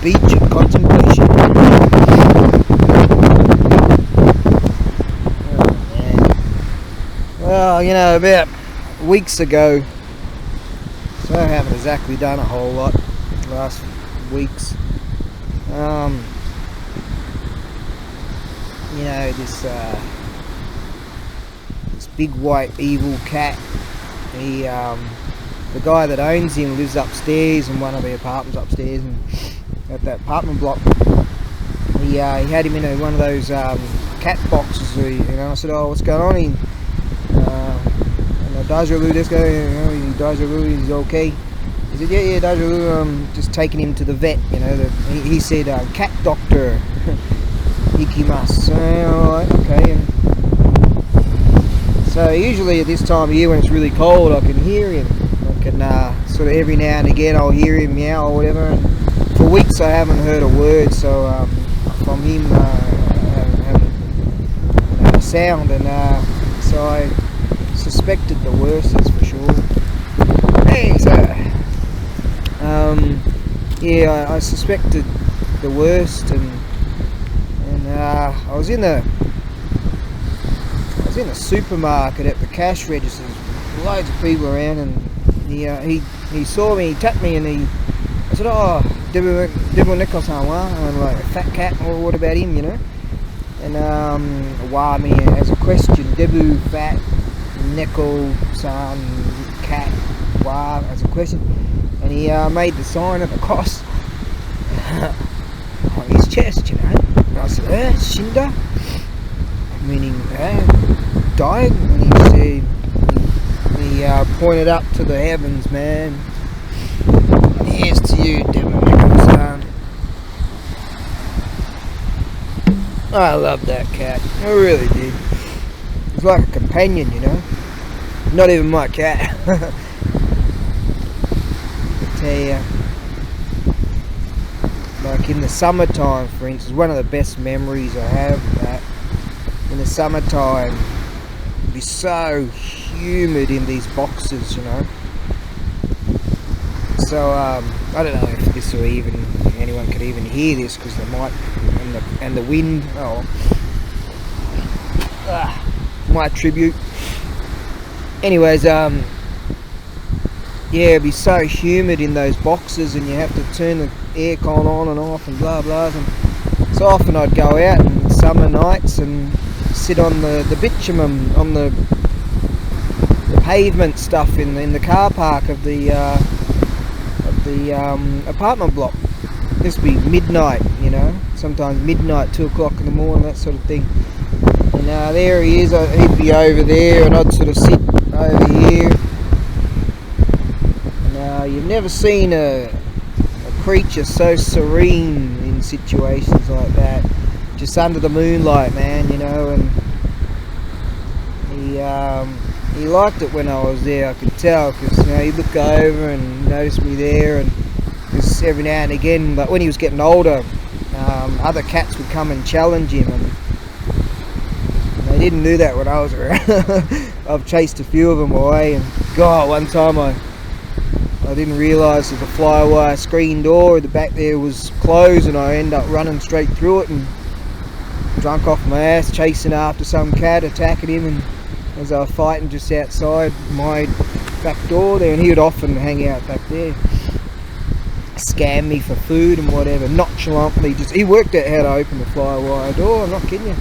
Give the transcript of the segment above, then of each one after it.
beach of contemplation. Oh man. Well, you know, about weeks ago, so I haven't exactly done a whole lot the last weeks. You know, this big white evil cat. He, the guy that owns him lives upstairs in one of the apartments upstairs, and at that apartment block, he had him in one of those cat boxes. You know, I said, "Oh, what's going on?" He, Dajalu, this guy, you know, Dajalu, he's okay. He said, yeah, Dajalu, just taking him to the vet, you know. He said, cat doctor, ikimasu. Alright, okay. And so usually at this time of year when it's really cold, I can hear him. I can sort of every now and again I'll hear him meow or whatever. And for weeks I haven't heard a word, so from him I haven't heard a sound, and so I suspected the worst, that's for sure. Hey, so yeah, I suspected the worst, and I was in a supermarket at the cash registers, loads of people around, and he saw me, he tapped me, and I said, "Oh, Debu Neko-san wa?" And like, a fat cat, or what about him, you know? And why me as a question, Debu fat, Neko-san cat, why as a question, and he made the sign of the cross on his chest, you know. And I said, Shinda? Meaning, died? And he said, he pointed up to the heavens, man. And here's to you, Devil Neko-san. I love that cat. I really did. It's like a companion, you know. Not even my cat. I tell you, like in the summertime, for instance, one of the best memories I have of that. In the summertime, it'd be so humid in these boxes, you know. So I don't know if this will even anyone could even hear this, because the mic and the wind. My tribute. Anyways, yeah, it'd be so humid in those boxes, and you have to turn the aircon on and off and blah blah. And so often I'd go out in summer nights and sit on the bitumen, on the pavement stuff in the car park of the apartment block. This would be midnight, you know, sometimes midnight, 2 o'clock in the morning, that sort of thing. And there he is, he'd be over there, and I'd sort of sit over here. And you've never seen a creature so serene in situations like that, just under the moonlight, man, you know. And he liked it when I was there, I could tell, because, you know, he'd look over and notice me there, and just every now and again, but when he was getting older, other cats would come and challenge him, and they didn't do that when I was around. I've chased a few of them away, and God, one time I didn't realise that the fly-wire screen door at the back there was closed, and I ended up running straight through it and drunk off my ass, chasing after some cat, attacking him, and as I was fighting just outside my back door there, and he would often hang out back there, scam me for food and whatever, nonchalantly he worked out how to open the fly-wire door, I'm not kidding you.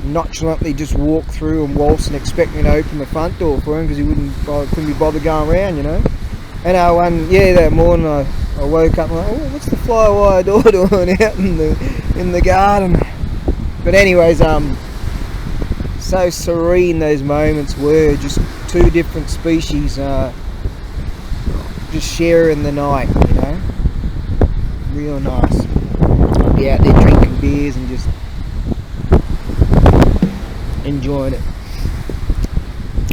Nonchalantly just walk through and waltz and expect me to open the front door for him, because he couldn't be bothered going around, you know. And that morning I woke up and I'm like, oh, what's the fly-wire door doing out in the garden? But anyways, so serene those moments were, just two different species just sharing the night, you know. Real nice. I'd be out there drinking beers and just enjoying it.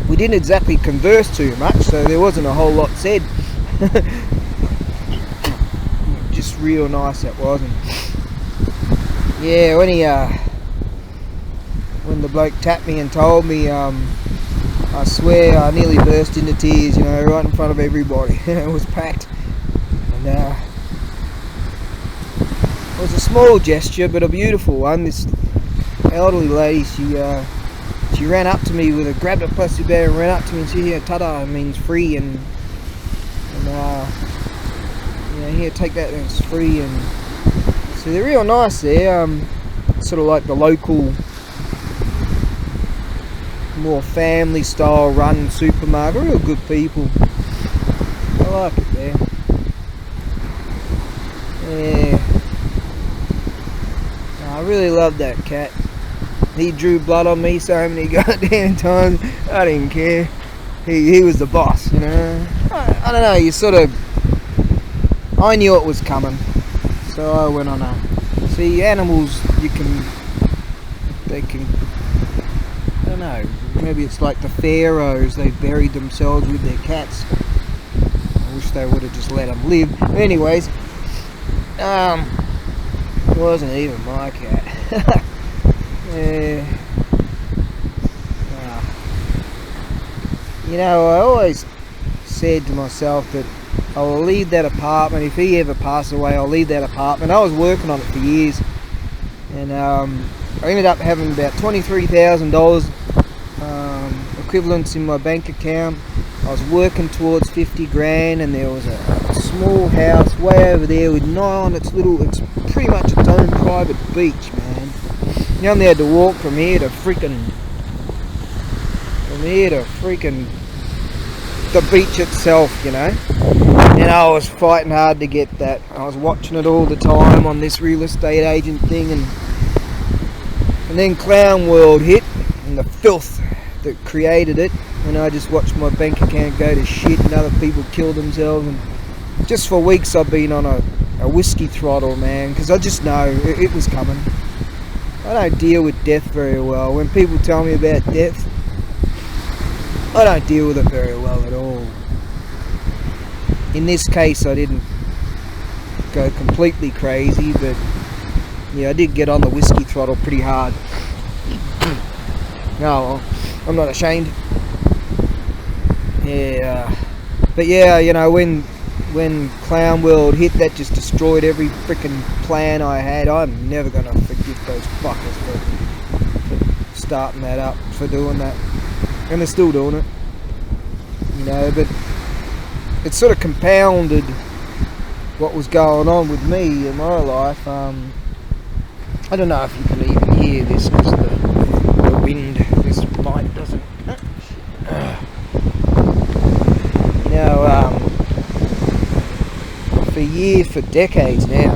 We didn't exactly converse too much, so there wasn't a whole lot said. Just real nice that was. And yeah, when the bloke tapped me and told me, I swear I nearly burst into tears, you know, right in front of everybody. It was packed. And It was a small gesture, but a beautiful one. This elderly lady, she ran up to me with grabbed a plastic bag and ran up to me and said, "Here, tada," means free, and here, take that, and it's free. And so they're real nice there. Sort of like the local, more family style run supermarket. Real good people. I like it there. Yeah. I really love that cat. He drew blood on me so many goddamn times. I didn't care. He was the boss, you know. I don't know. I knew it was coming, so I went on a. See, animals, they can. I don't know. Maybe it's like the pharaohs. They buried themselves with their cats. I wish they would have just let them live. But anyways, it wasn't even my cat. Yeah. You know, I always said to myself that I'll leave that apartment. If he ever passes away, I'll leave that apartment. I was working on it for years, and I ended up having about $23,000 equivalents in my bank account. I was working towards 50 grand, and there was a small house way over there with it's pretty much its own private beach, man. You only had to walk from here to the beach itself, you know. And I was fighting hard to get that. I was watching it all the time on this real estate agent thing, and then Clown World hit, and the filth that created it, and I just watched my bank account go to shit, and other people kill themselves, and just for weeks I've been on a whiskey throttle, man, because I just know it was coming. I don't deal with death very well. When people tell me about death, I don't deal with it very well at all. In this case, I didn't go completely crazy, but yeah, I did get on the whiskey throttle pretty hard. Oh well, I'm not ashamed. Yeah, but yeah, you know, when Clown World hit, that just destroyed every freaking plan I had. I'm never gonna forgive those fuckers for starting that up, for doing that, and they're still doing it. You know, but it sort of compounded what was going on with me in my life. I don't know if you can even hear this because the wind. This mic doesn't. You know, for decades now,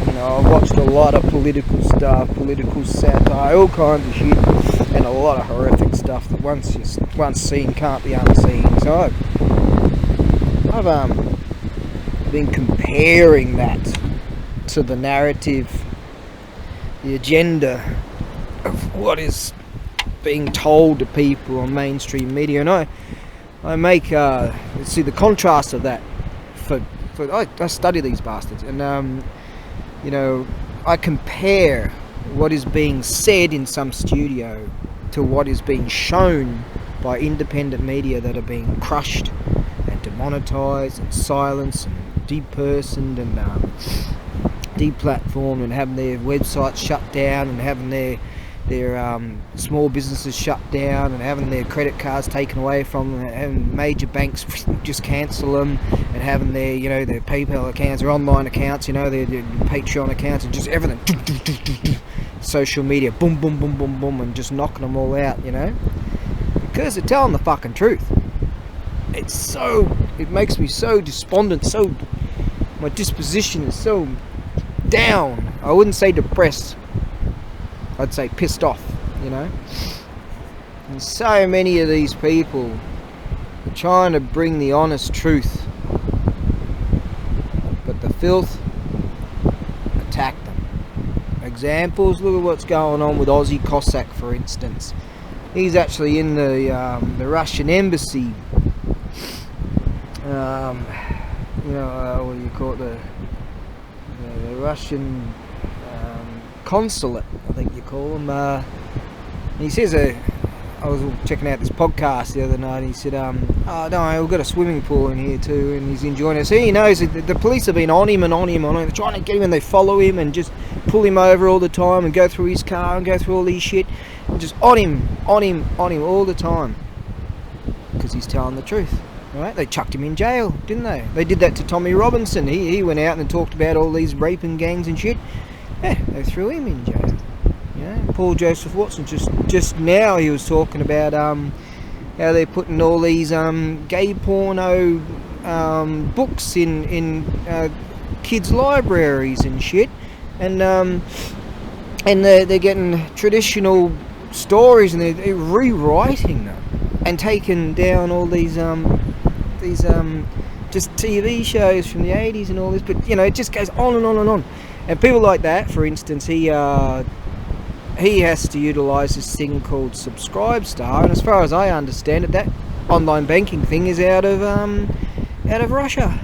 you know, I've watched a lot of political stuff, political satire, all kinds of shit, and a lot of horrific stuff that once seen can't be unseen. So I've been comparing that to the narrative, the agenda of what is being told to people on mainstream media, and I make see the contrast of that. I study these bastards, and you know, I compare what is being said in some studio to what is being shown by independent media that are being crushed and demonetized and silenced and depersoned and deplatformed, and having their websites shut down, and having their small businesses shut down, and having their credit cards taken away from them, and having major banks just cancel them, and having their, you know, their PayPal accounts, their online accounts, you know, their Patreon accounts, and just everything, social media, boom, boom, boom, boom, boom, and just knocking them all out, you know, because they're telling the fucking truth. It makes me so despondent, my disposition is so down. I wouldn't say depressed, I'd say pissed off, you know. And so many of these people are trying to bring the honest truth, but the filth attack them. Examples, look at what's going on with Aussie Cossack, for instance. He's actually in the Russian embassy, you know, what do you call it, the Russian consulate, I think you call them. He says I was checking out this podcast the other night, and he said, oh no, we've got a swimming pool in here too, and he's enjoying it. So he knows that the police have been on him and on him and on him, trying to get him, and they follow him and just pull him over all the time and go through his car and go through all these shit, and just on him all the time, because he's telling the truth. Right? They chucked him in jail, didn't they? They did that to Tommy Robinson. He went out and talked about all these raping gangs and shit. Yeah, they threw him in jail. Paul Joseph Watson, just now he was talking about how they're putting all these gay porno books in kids' libraries and shit, and they're getting traditional stories and they're rewriting them and taking down all these just TV shows from the 80s and all this. But you know, it just goes on and on and on. And people like that, for instance, he has to utilise this thing called Subscribestar, and as far as I understand it, that online banking thing is out of Russia.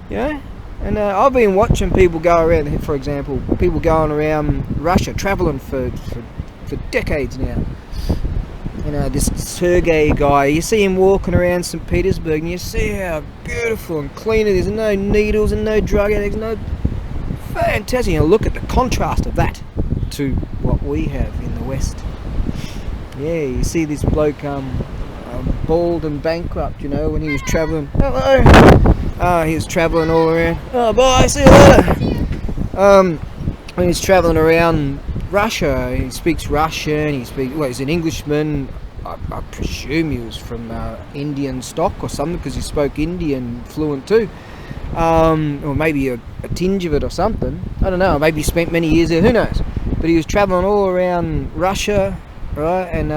Yeah, and I've been watching people go around. For example, people going around Russia, travelling for decades now. You know, this Sergey guy, you see him walking around St. Petersburg, and you see how beautiful and clean it is, and no needles and no drug addicts, no fantastic. You know, look at the contrast of that to what we have in the West. Yeah, you see this bloke bald and bankrupt, you know, when he was travelling. Hello! He was travelling all around. Oh, bye, see you later! When he's travelling around Russia, he speaks Russian, he's an Englishman. I presume he was from Indian stock or something, because he spoke Indian fluent too. Or maybe a tinge of it or something. I don't know, maybe he spent many years there, who knows. But he was travelling all around Russia, right, and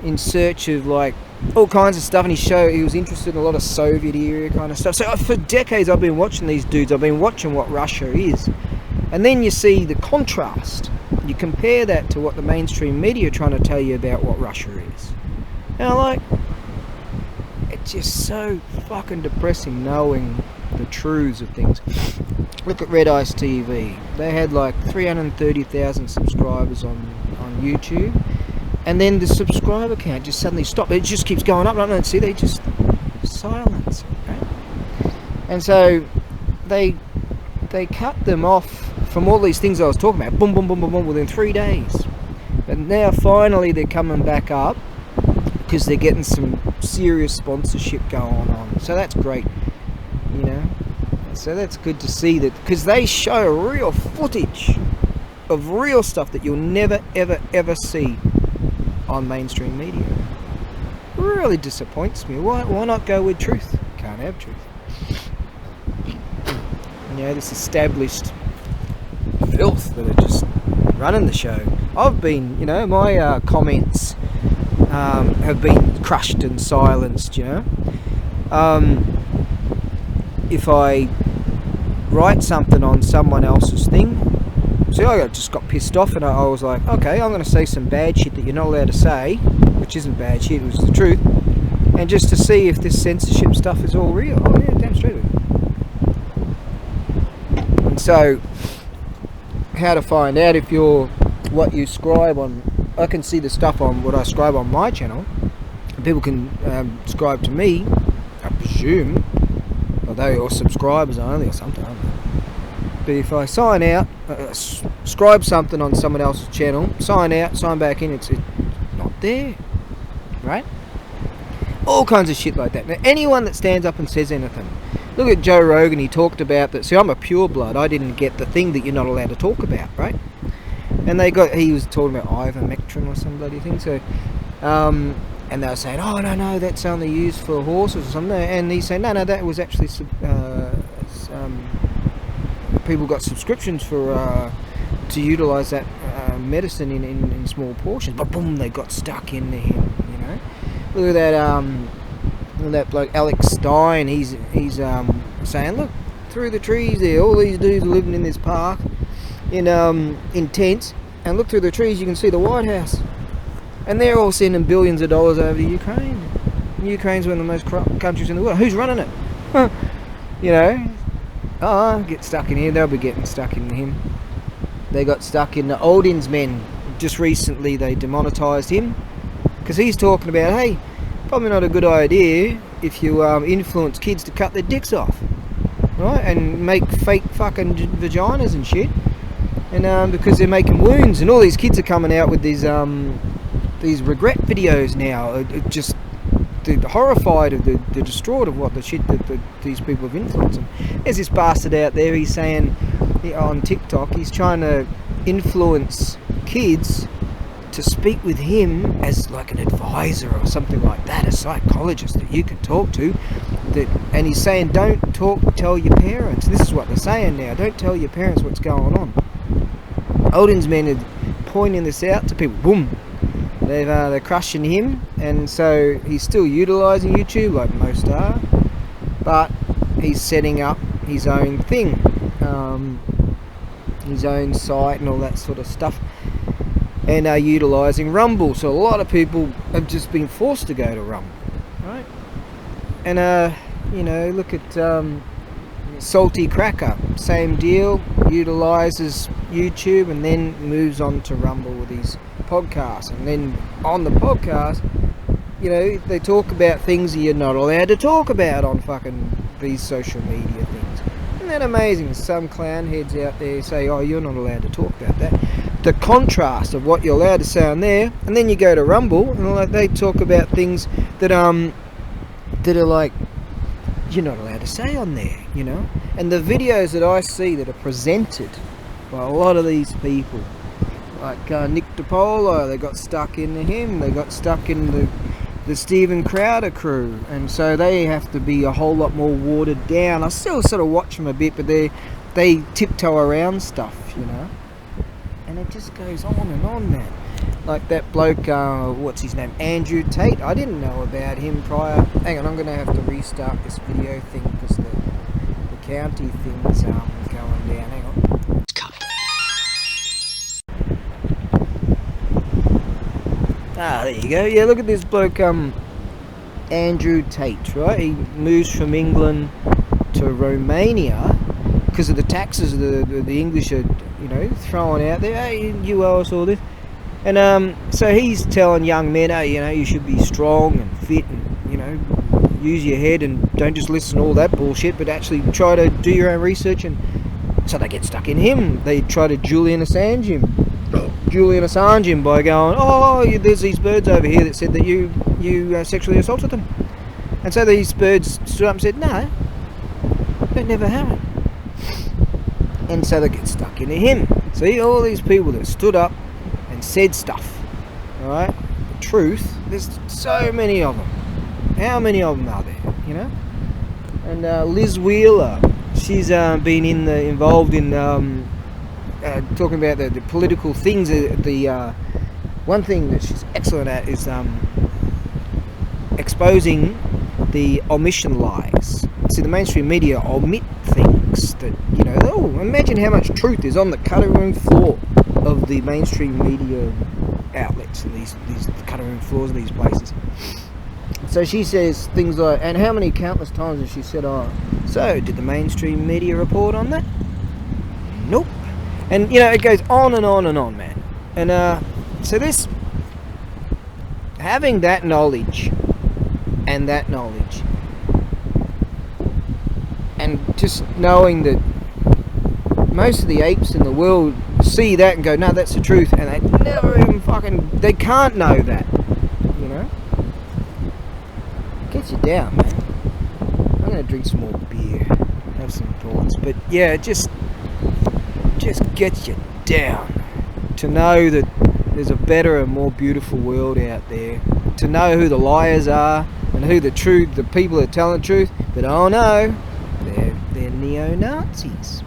in search of like all kinds of stuff, and he was interested in a lot of Soviet era kind of stuff. So for decades I've been watching these dudes, I've been watching what Russia is. And then you see the contrast. You compare that to what the mainstream media are trying to tell you about what Russia is. And it's just so fucking depressing knowing the truths of things. Look at Red Ice TV. They had like 330,000 subscribers on YouTube, and then the subscriber count just suddenly stopped. It just keeps going up. I don't see, they just silence. Right? And so they cut them off from all these things I was talking about. Boom, boom, boom, boom, boom, within 3 days. But now finally they're coming back up because they're getting some serious sponsorship going on. So that's great, you know. So that's good to see that, because they show real footage of real stuff that you'll never, ever, ever see on mainstream media. Really disappoints me. Why not go with truth? Can't have truth. You know, this established filth that are just running the show. I've been, you know, my comments have been crushed and silenced, you know. If I write something on someone else's thing, see, I just got pissed off, and I was like, okay, I'm going to say some bad shit that you're not allowed to say, which isn't bad shit, it was the truth, and just to see if this censorship stuff is all real. Oh yeah, damn straight. And so, how to find out if what you scribe on, I can see the stuff on what I scribe on my channel, and people can subscribe to me, I presume, although you're subscribers only or something, I don't know. But if I sign out, scribe something on someone else's channel, sign out, sign back in, it's not there, right? All kinds of shit like that. Now, anyone that stands up and says anything, look at Joe Rogan, he talked about that. See, I'm a pureblood, I didn't get the thing that you're not allowed to talk about, right? And he was talking about ivermectin or some bloody thing, so, and they were saying, oh, no, that's only used for horses or something, and he's saying, no, that was actually, people got subscriptions for, to utilise that medicine in small portions, but boom, they got stuck in him, you know? Look at that bloke Alex Stein. He's saying, look, through the trees there, all these dudes are living in this park in tents, and look through the trees, you can see the White House, and they're all sending billions of dollars over to Ukraine. Ukraine's one of the most corrupt countries in the world. Who's running it? You know, get stuck in here. They'll be getting stuck in him. They got stuck in the Odin's men. Just recently they demonetised him. because he's talking about, hey, probably not a good idea if you influence kids to cut their dicks off, right, and make fake fucking vaginas and shit, and because they're making wounds, and all these kids are coming out with these regret videos now, just they're horrified, they're distraught of what the shit that these people have influenced them. There's this bastard out there, he's saying on TikTok, he's trying to influence kids to speak with him as like an advisor or something like that, a psychologist that you can talk to, and he's saying, don't tell your parents. This is what they're saying now, don't tell your parents what's going on. Olding's men are pointing this out to people. Boom, they're crushing him, and so he's still utilising YouTube like most are, but he's setting up his own thing, his own site and all that sort of stuff, and are utilising Rumble. So a lot of people have just been forced to go to Rumble, right? And you know, look at Salty Cracker, same deal, utilises YouTube and then moves on to Rumble with his podcast. And then on the podcast, you know, they talk about things that you're not allowed to talk about on fucking these social media things. Isn't that amazing? Some clown heads out there say, oh, you're not allowed to talk about that. The contrast of what you're allowed to say on there, and then you go to Rumble and they talk about things that are like, you're not allowed to say on there, you know. And the videos that I see that are presented by a lot of these people, like Nick DiPolo, they got stuck into him, they got stuck in the Steven Crowder crew, and so they have to be a whole lot more watered down. I still sort of watch them a bit, but they tiptoe around stuff, you know. And it just goes on and on, man. Like that bloke, what's his name, Andrew Tate. I didn't know about him prior. Hang on, I'm going to have to restart this video thing because the county thing's going down. Hang on. Ah, there you go. Yeah, look at this bloke, Andrew Tate, right? He moves from England to Romania because of the taxes the English are, you know, throwing out there. Hey, you owe us all this. And so he's telling young men, hey, you know, you should be strong and fit and, you know, use your head and don't just listen to all that bullshit, but actually try to do your own research. And so they get stuck in him. They try to Julian Assange him by going, oh, there's these birds over here that said that you sexually assaulted them. And so these birds stood up and said, no, that never happened. And so they get stuck into him. See, all these people that stood up and said stuff, right? The truth, there's so many of them. How many of them are there, you know? And Liz Wheeler, she's been involved in talking about the political things. The one thing that she's excellent at is exposing the omission lies. See, the mainstream media omit things that, you know, oh, imagine how much truth is on the cutting room floor of the mainstream media outlets and these cutting room floors of these places. So she says things like, and how many countless times has she said, oh, so did the mainstream media report on that? Nope. And, you know, it goes on and on and on, man. And so this, having that knowledge, and just knowing that most of the apes in the world see that and go, no, that's the truth, and they never even they can't know that, you know? Gets you down, man. I'm gonna drink some more beer, have some thoughts, but yeah, just gets you down to know that there's a better and more beautiful world out there, to know who the liars are and who the people that are telling the truth, but oh no, they're neo-Nazis,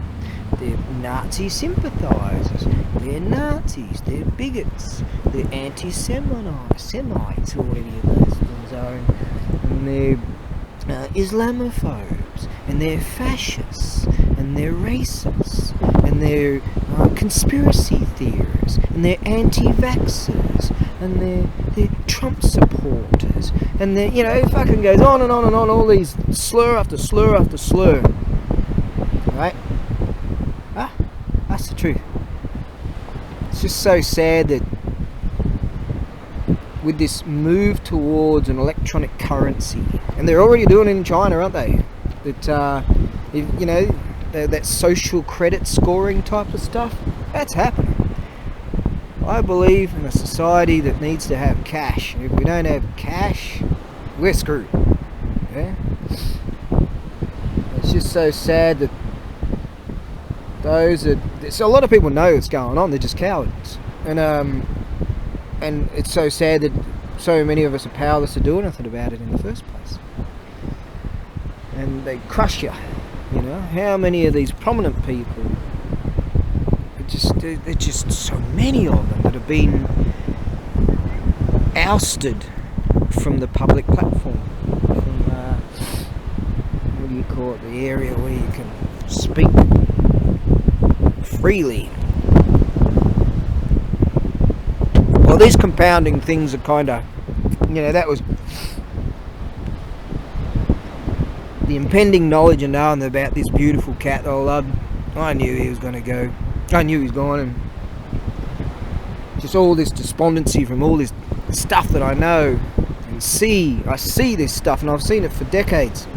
they're Nazi sympathisers, they're Nazis, they're bigots, they're anti-Semites, or whatever those things are, and they're Islamophobes, and they're fascists, and they're racists, and they're conspiracy theorists, and they're anti-vaxxers, and they're Trump supporters, and they're, you know, it fucking goes on and on and on, all these slur after slur after slur, right? That's the truth. It's just so sad that with this move towards an electronic currency, and they're already doing it in China, aren't they? That you know, that social credit scoring type of stuff, that's happening. I believe in a society that needs to have cash. If we don't have cash, we're screwed. Yeah? It's just so sad that so a lot of people know what's going on, they're just cowards. And it's so sad that so many of us are powerless to do anything about it in the first place. And they crush you, you know. How many of these prominent people, there's just so many of them that have been ousted from the public platform, from what do you call it, the area where you can speak freely. Well, these compounding things are kind of, you know, that was the impending knowledge and knowing about this beautiful cat that I loved. I knew he was going to go. I knew he was gone, and just all this despondency from all this stuff that I know and see. I see this stuff, and I've seen it for decades.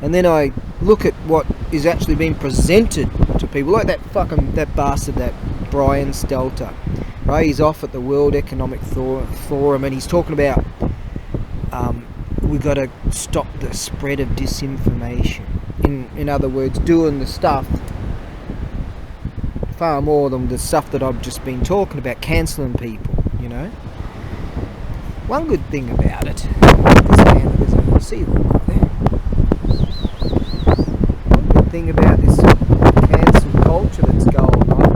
And then I look at what is actually being presented to people, like that bastard, that Brian Stelter. Right, he's off at the World Economic Forum, and he's talking about we've got to stop the spread of disinformation. In other words, doing the stuff far more than the stuff that I've just been talking about, cancelling people, you know. One good thing about it, there's a seahawk there. One good thing about this cancel culture that's going on,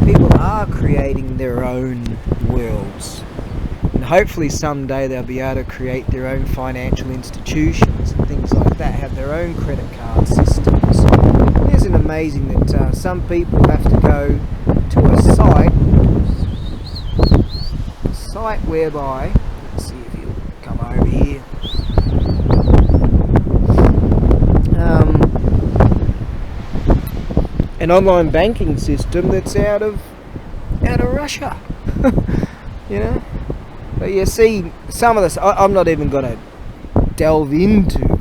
people are creating their own worlds. And hopefully someday they'll be able to create their own financial institutions and things like that, have their own credit card systems. Isn't it amazing that some people have to go to a site whereby, let's see if he'll come over here, an online banking system that's out of Russia. You know. But you see, some of this, I'm not even going to delve into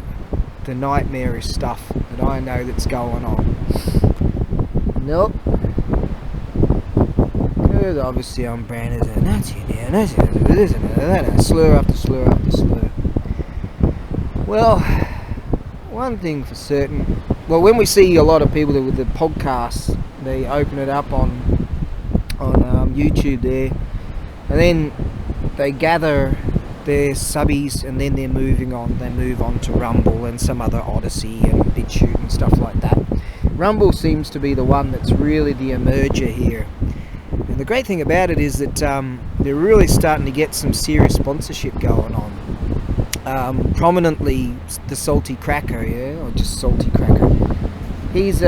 the nightmarish stuff that I know that's going on. Nope. Because obviously I'm branded as a Nazi now, Nazi, slur after slur after slur. Well, one thing for certain, well, when we see a lot of people with the podcasts, they open it up on YouTube there, and then they gather their subbies, and then they're moving on. They move on to Rumble and some other Odyssey and BitChute and stuff like that. Rumble seems to be the one that's really the emerger here. And the great thing about it is that they're really starting to get some serious sponsorship going on. Prominently, the Salty Cracker, yeah, or just Salty Cracker. He's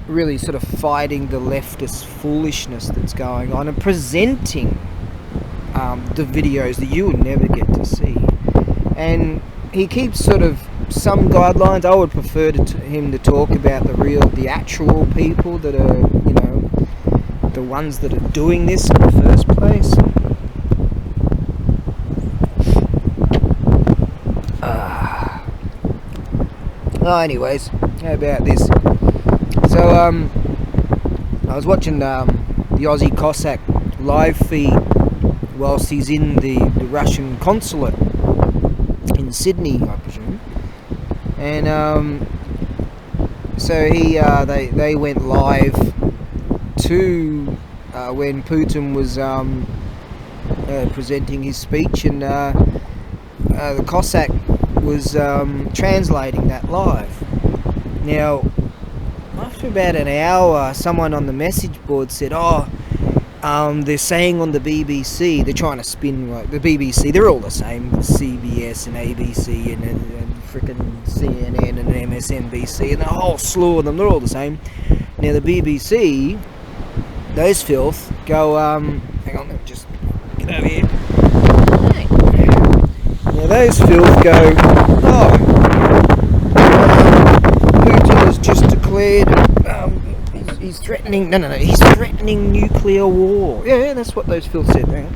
really sort of fighting the leftist foolishness that's going on and presenting the videos that you will never get to see, and he keeps sort of some guidelines. I would prefer him to talk about the actual people that are, you know, the ones that are doing this in the first place. Oh, anyways, how about this? So I was watching the Aussie Cossack live feed whilst he's in the Russian consulate in Sydney, I presume, and so they went live to when Putin was presenting his speech, and the Cossack was translating that live. Now, after about an hour, someone on the message board said, they're saying on the BBC, they're trying to spin like the BBC, they're all the same, CBS and ABC and frickin' CNN and MSNBC and the whole slew of them, they're all the same. Now the BBC, those filth, go, hang on, let me just get over here. Now those filth go, Putin has just declared He's threatening. No. He's threatening nuclear war. Yeah, that's what those filth said, man.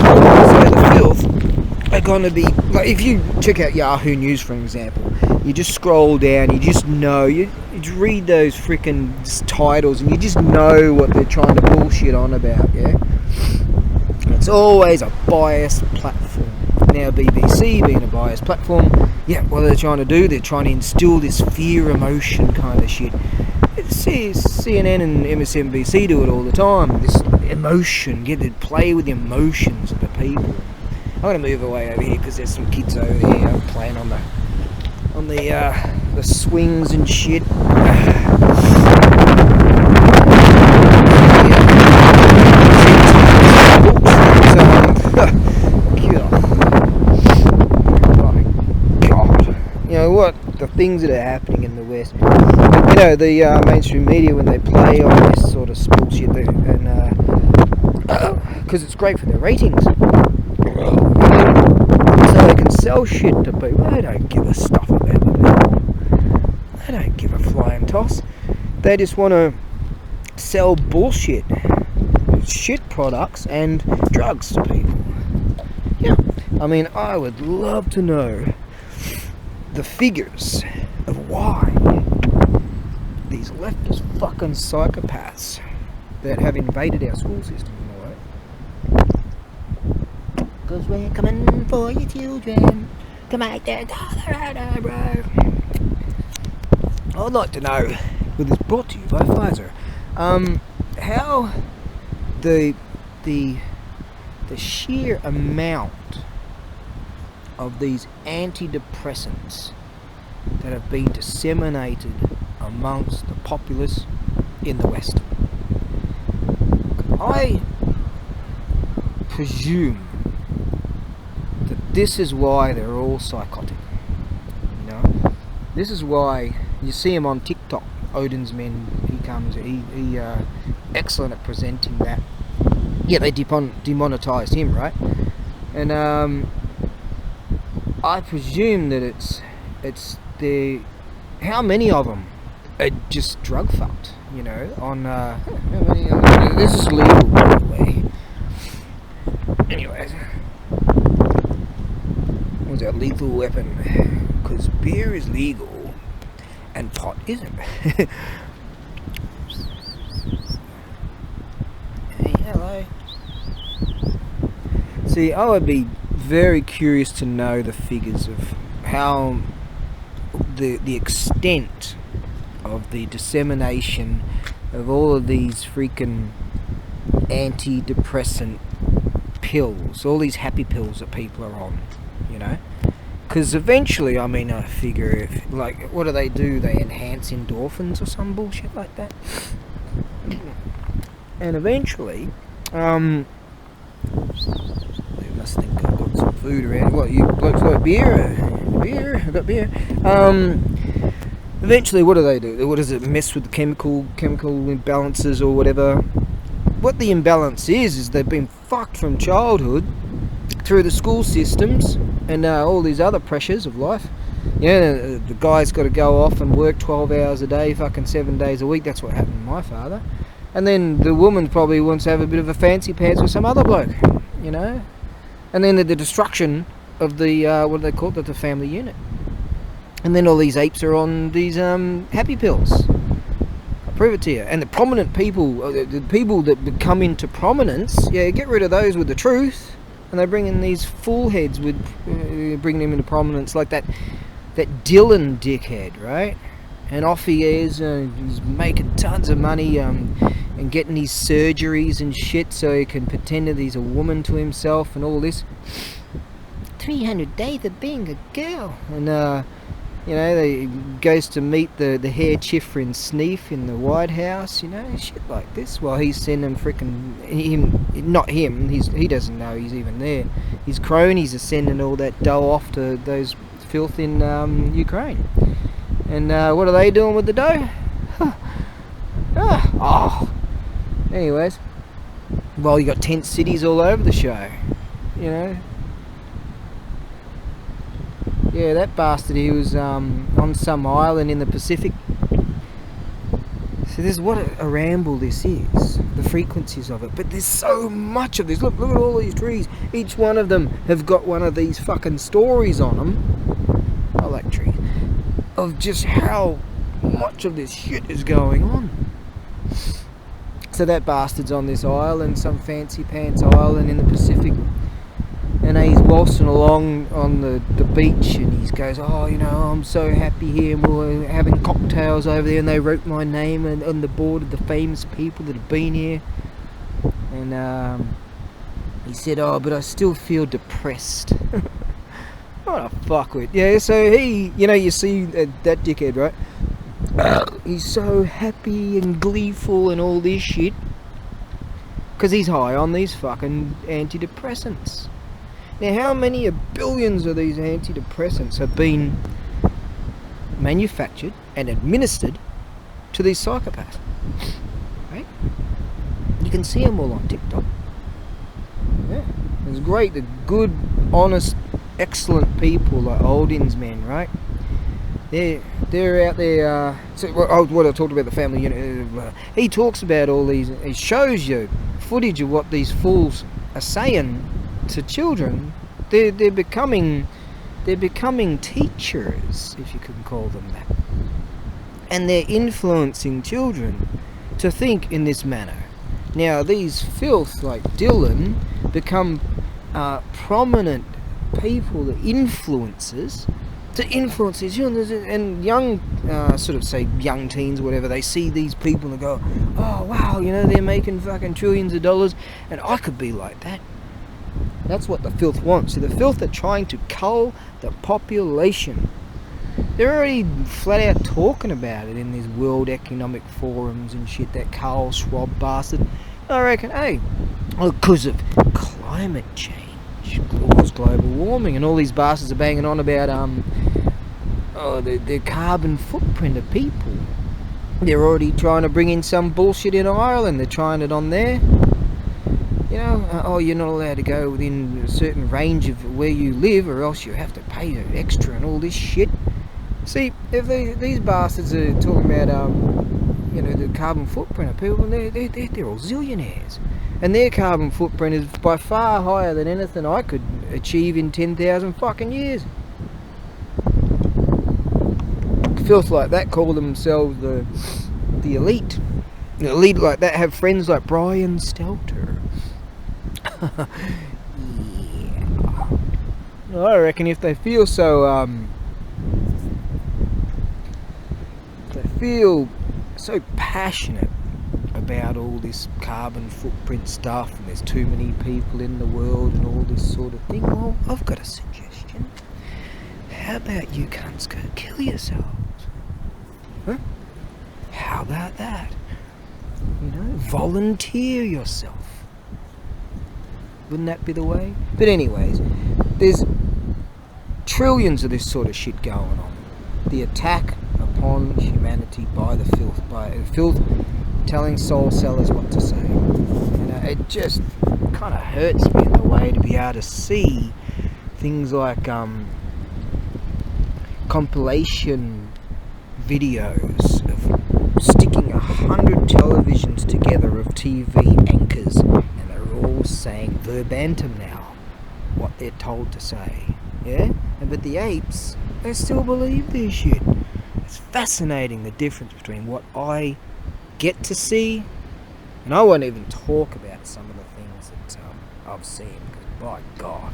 So the filth are gonna be like, if you check out Yahoo News, for example, you just scroll down, you just know, you just read those freaking titles, and you just know what they're trying to bullshit on about. Yeah, and it's always a biased platform. Now BBC being a biased platform, yeah, what are they trying to do? They're trying to instill this fear emotion kind of shit. CNN and MSNBC do it all the time. This emotion, get to play with the emotions of the people. I'm gonna move away over here because there's some kids over there playing on the swings and shit. You know what? The things that are happening in the West. You know, the mainstream media, when they play on this sort of bullshit, and because it's great for their ratings, so they can sell shit to people. They don't give a stuff about the people. They don't give a flying toss. They just want to sell bullshit, shit products and drugs to people. Yeah, I mean, I would love to know the figures of why these leftist fucking psychopaths that have invaded our school system, because we're coming for your children to make their Colorado, bro. I'd like to know, with this brought to you by Pfizer, how the sheer amount of these antidepressants that have been disseminated amongst the populace in the West. I presume that this is why they're all psychotic. You know, this is why you see him on TikTok. Odin's Men. He excellent at presenting that. Yeah, they demonetized him, right? And I presume that it's the, how many of them are just drug fucked, you know, on this is legal, by the way. Anyways, what's that lethal weapon? Because beer is legal and pot isn't. Hey, hello. See, I would be very curious to know the figures of how the extent of the dissemination of all of these freaking antidepressant pills, all these happy pills that people are on, you know, because eventually, I mean, I figure if, like, what do? They enhance endorphins or some bullshit like that, and eventually, must think I've got some food around. What, you blokes like beer? I've got beer. Eventually, what do? What does it mess with the chemical imbalances or whatever? What the imbalance is they've been fucked from childhood through the school systems and all these other pressures of life. Yeah, the guy's got to go off and work 12 hours a day, fucking 7 days a week. That's what happened to my father. And then the woman probably wants to have a bit of a fancy pants with some other bloke, you know. And then the destruction of the, what do they call it, the family unit. And then all these apes are on these happy pills. I'll prove it to you. And the prominent people, the people that come into prominence, yeah, get rid of those with the truth. And they bring in these fool heads with, bringing them into prominence, like that Dylan dickhead, right? And off he is, he's making tons of money, and getting these surgeries and shit so he can pretend that he's a woman to himself and all this. 300 days of being a girl. And, you know, he goes to meet the hair chiffer and Sneef in the White House, you know, shit like this. While he's sending not him, he doesn't know he's even there. His cronies are sending all that dough off to those filth in Ukraine. And what are they doing with the dough? Anyways, well, you got tent cities all over the show, you know. Yeah, that bastard, he was on some island in the Pacific. So this is what a ramble this is, the frequencies of it. But there's so much of this. Look at all these trees. Each one of them have got one of these fucking stories on them. I like trees. Of just how much of this shit is going on. So that bastard's on this island, some fancy pants island in the Pacific. And he's waltzing along on the beach, and he goes, oh, you know, I'm so happy here, and we're having cocktails over there, and they wrote my name on the board of the famous people that have been here. And he said, oh, but I still feel depressed. What a fuckwit. Yeah, so he, you know, you see that dickhead, right? He's so happy and gleeful and all this shit because he's high on these fucking antidepressants. Now, how many billions of these antidepressants have been manufactured and administered to these psychopaths? Right? You can see them all on TikTok. Yeah, it's great. The good, honest, excellent people like Oldin's men, right? They're out there. So what I talked about, the family unit. He talks about all these. He shows you footage of what these fools are saying to children. They're becoming teachers, if you can call them that, and they're influencing children to think in this manner. Now these filth like Dylan become prominent people, the influencers, to influence these children and young, sort of say young teens, whatever. They see these people and go, oh wow, you know, they're making fucking trillions of dollars, and I could be like that. That's what the filth wants. So the filth are trying to cull the population. They're already flat out talking about it in these World Economic Forums and shit, that Carl Schwab bastard. I reckon, hey, because of climate change, global warming, and all these bastards are banging on about the carbon footprint of people. They're already trying to bring in some bullshit in Ireland. They're trying it on there. You know, you're not allowed to go within a certain range of where you live, or else you have to pay extra and all this shit. See, if these bastards are talking about, you know, the carbon footprint of people, they're all zillionaires. And their carbon footprint is by far higher than anything I could achieve in 10,000 fucking years. Filth like that call themselves the elite. The elite like that have friends like Brian Stelter. Yeah. I reckon if they feel so, they feel so passionate about all this carbon footprint stuff, and there's too many people in the world and all this sort of thing, well, I've got a suggestion. How about you cunts go kill yourselves? Huh? How about that? You know, volunteer yourself. Wouldn't that be the way? But anyways, there's trillions of this sort of shit going on. The attack upon humanity by the filth telling soul sellers what to say. You know, it just kind of hurts me in a way to be able to see things like compilation videos of sticking 100 televisions together of TV anchors, and they're all saying verbatim now what they're told to say. Yeah? But the apes, they still believe this shit. It's fascinating the difference between what I get to see, and I won't even talk about some of the things that I've seen, because by God,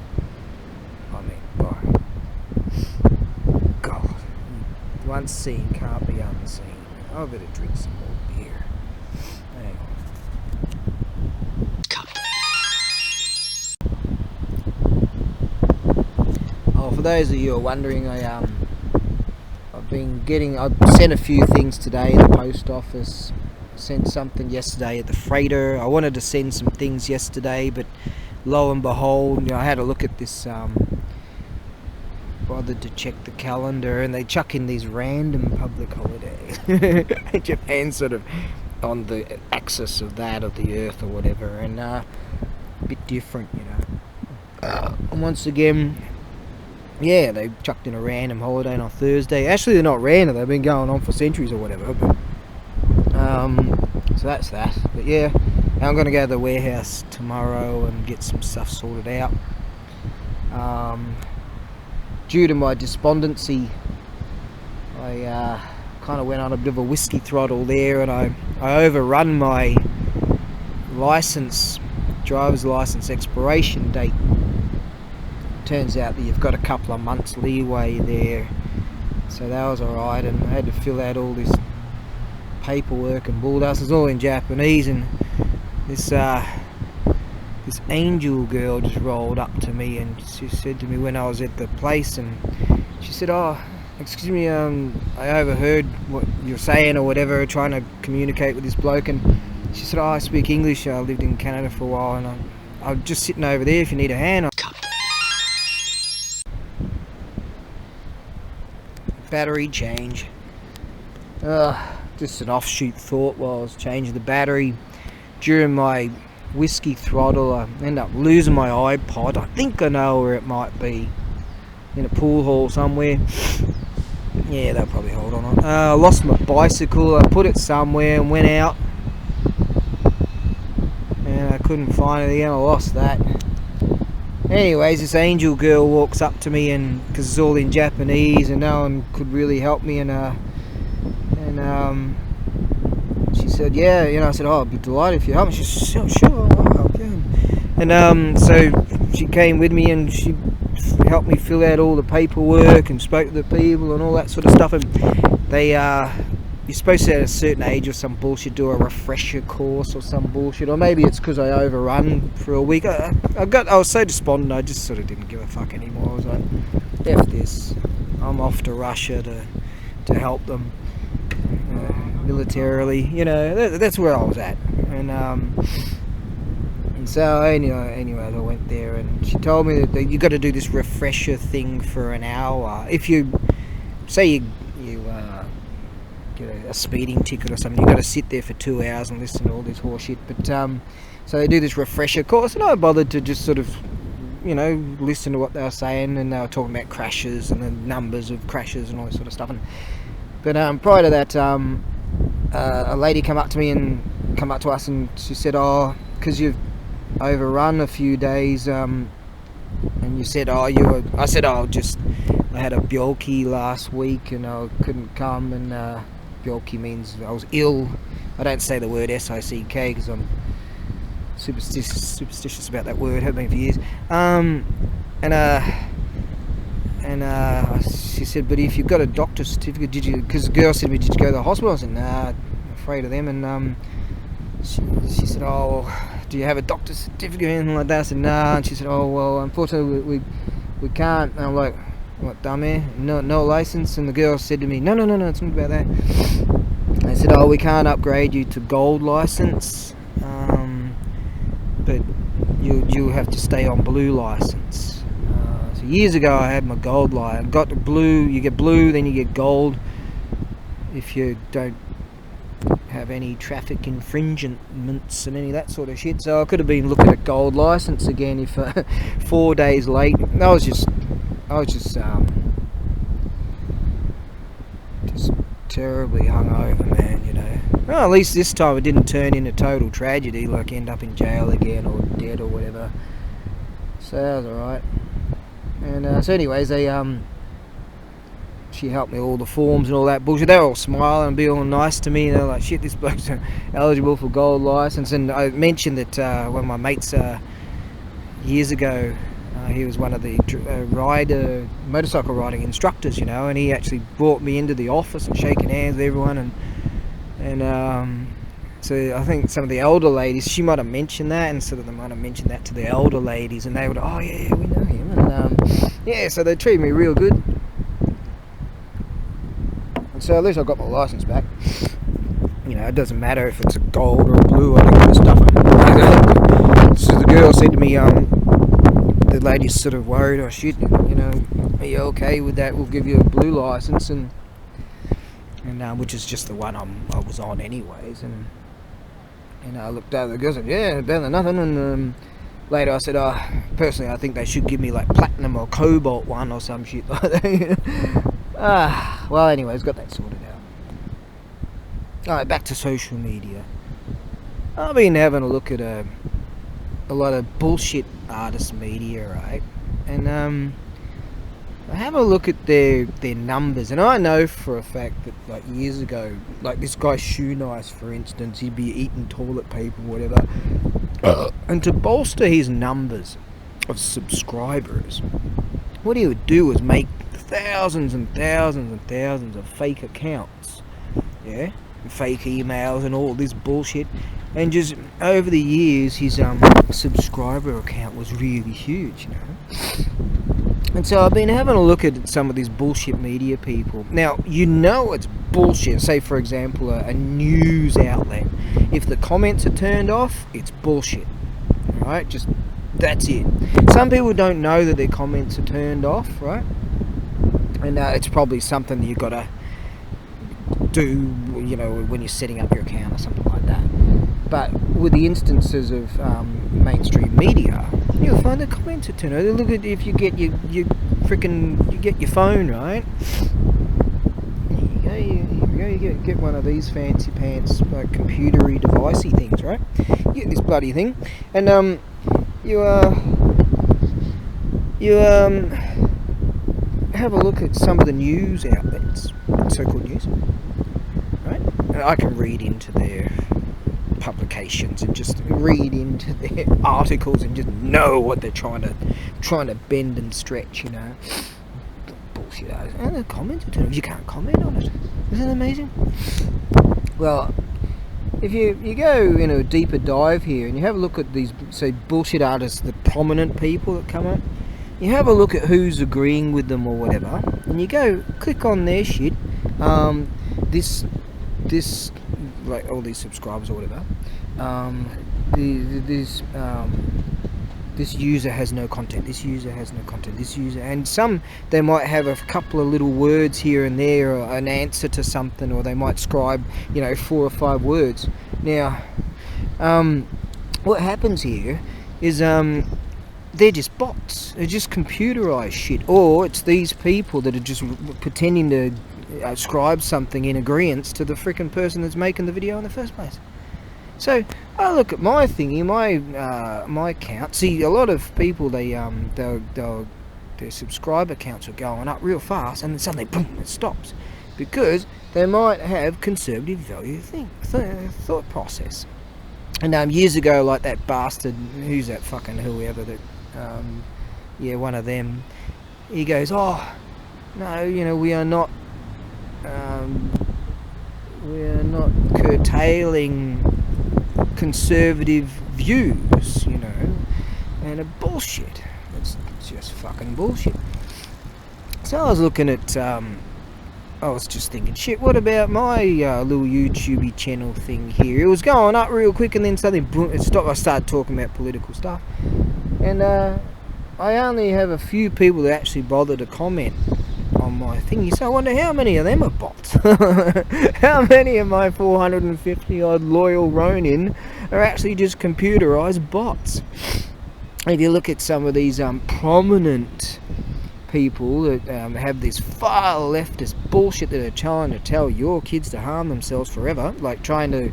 I mean by God, once seen can't be unseen. I better drink some more beer. Hang on. Oh, for those of you who are wondering, I've sent a few things today at the post office. Sent something yesterday at the freighter. I wanted to send some things yesterday, but lo and behold, you know, I had a look at this, bothered to check the calendar, and they chuck in these random public holidays. Japan's sort of on the axis of that, of the earth or whatever, and a bit different, you know. And once again, yeah, they chucked in a random holiday on Thursday. Actually, they're not random. They've been going on for centuries or whatever. But, so that's that. But yeah, I'm going to go to the warehouse tomorrow and get some stuff sorted out. Due to my despondency, I kind of went on a bit of a whiskey throttle there, and I overrun my driver's license expiration date. Turns out that you've got a couple of months leeway there, so that was alright. And I had to fill out all this paperwork and bulldogs. It's all in Japanese, and this angel girl just rolled up to me, and she said to me when I was at the place, and she said, "Oh, excuse me, I overheard what you're saying or whatever, trying to communicate with this bloke." And she said, "Oh, I speak English. I lived in Canada for a while, and I'm just sitting over there if you need a hand." Battery change. Just an offshoot thought while I was changing the battery. During my whiskey throttle, I ended up losing my iPod. I think I know where it might be. In a pool hall somewhere. Yeah, they'll probably hold on. I lost my bicycle. I put it somewhere and went out, and I couldn't find it again. I lost that. Anyways, this angel girl walks up to me, and because it's all in Japanese and no one could really help me, and she said, "Yeah," I said, "Oh, I'd be delighted if you help me." She said, "Sure, I'll help you." And so she came with me, and she helped me fill out all the paperwork and spoke to the people and all that sort of stuff. And you're supposed to at a certain age or some bullshit do a refresher course or some bullshit, or maybe it's because I overrun for a week. I was so despondent, I just sort of didn't give a fuck anymore. I was like, F this, I'm off to Russia to help them militarily, that's where I was at. And so anyway, I went there, and she told me that you got to do this refresher thing for an hour. If you say you get a speeding ticket or something, you got to sit there for 2 hours and listen to all this horseshit. But so they do this refresher course, and I bothered to just sort of listen to what they were saying, and they were talking about crashes and the numbers of crashes and all this sort of stuff. But prior to that, a lady came up to us, and she said, "Oh, because you've overrun a few days, and you said, I said, I had a byoki last week and I couldn't come, and byoki means I was ill. I don't say the word sick because I'm superstitious about that word, have been for years. She said, "But if you've got a doctor's certificate, did you?" Because the girl said to me, "Did you go to the hospital?" I said, "Nah, I'm afraid of them." And she said, "Oh, do you have a doctor's certificate or anything like that?" I said, "Nah." And she said, "Oh, well, unfortunately we can't." And I'm like, "What, dumb air? No license?" And the girl said to me, No, it's not about that. They said, "Oh, we can't upgrade you to gold license, but you have to stay on blue license." So years ago I had my gold license. I got the blue. You get blue, then you get gold if you don't have any traffic infringements and any of that sort of shit. So I could have been looking at gold license again if 4 days late. I was just terribly hungover, man. Well, at least this time it didn't turn into total tragedy, like end up in jail again or dead or whatever. So that was alright. And so anyways, she helped me all the forms and all that bullshit. They were all smiling and being all nice to me. They're like, "Shit, this bloke's eligible for gold license." And I mentioned that one of my mates years ago, he was one of the motorcycle riding instructors, and he actually brought me into the office and shaking hands with everyone. And so I think some of the elder ladies, she might have mentioned that, and sort of they might have mentioned that to the elder ladies, and they would, "Oh yeah, we know him." And so they treated me real good. So at least I got my license back. It doesn't matter if it's a gold or a blue or that kind of stuff. So the girl said to me, the lady's sort of worried, "Oh shit, are you okay with that? We'll give you a blue license," and which is just the one I was on anyways. And I looked over, the girl said, "Yeah, better than nothing." And later I said, oh, personally I think they should give me like platinum or cobalt one or some shit like that. Well, anyways, got that sorted out. Alright, back to social media. I've been having a look at a lot of bullshit artist media, right? And I have a look at their numbers, and I know for a fact that like years ago, like this guy Shoe Nice, for instance, he'd be eating toilet paper or whatever, and to bolster his numbers of subscribers, what he would do was make thousands and thousands and thousands of fake accounts, yeah, fake emails and all this bullshit, and just over the years his subscriber account was really huge, you know. And so I've been having a look at some of these bullshit media people. Now, you know it's bullshit. Say, for example, a news outlet. If the comments are turned off, it's bullshit. Right? Just, that's it. Some people don't know that their comments are turned off, right? And it's probably something that you've got to do, you know, when you're setting up your account or something like that. But with the instances of mainstream media, you'll find the comments are turned on. Look at if you get you get your phone, right? You get one of these fancy pants, like computery devicey things, right? You get this bloody thing, and you have a look at some of the news outlets, so-called news, right? And I can read into their publications and just read into their articles and just know what they're trying to bend and stretch, you know. Bullshit. And the comments are turned off. You can't comment on it. Isn't it amazing? Well, if you go in a deeper dive here and you have a look at these, say, bullshit artists, the prominent people that come up, you have a look at who's agreeing with them or whatever, and you go click on their shit, this like all these subscribers or whatever, this user has no content, this user has no content, this user, and some, they might have a couple of little words here and there, or an answer to something, or they might scribe, you know, 4 or 5 words. Now, what happens here is they're just bots, they're just computerized shit, or it's these people that are just pretending to ascribe something in agreement to the freaking person that's making the video in the first place. So I look at my thingy, my account. See, a lot of people, their subscriber counts are going up real fast, and then suddenly boom, it stops, because they might have conservative value thought process. And years ago, like that bastard, who's that fucking whoever that, yeah, one of them, he goes, oh no, you know, we are not curtailing conservative views, you know, and a bullshit. It's just fucking bullshit. So I was looking at, I was just thinking, shit, what about my little YouTube channel thing here? It was going up real quick, and then suddenly boom, it stopped. I started talking about political stuff, and I only have a few people that actually bother to comment on my thingy, so I wonder how many of them are bots. How many of my 450 odd loyal Ronin are actually just computerized bots? If you look at some of these prominent people that have this far leftist bullshit that are trying to tell your kids to harm themselves forever, like trying to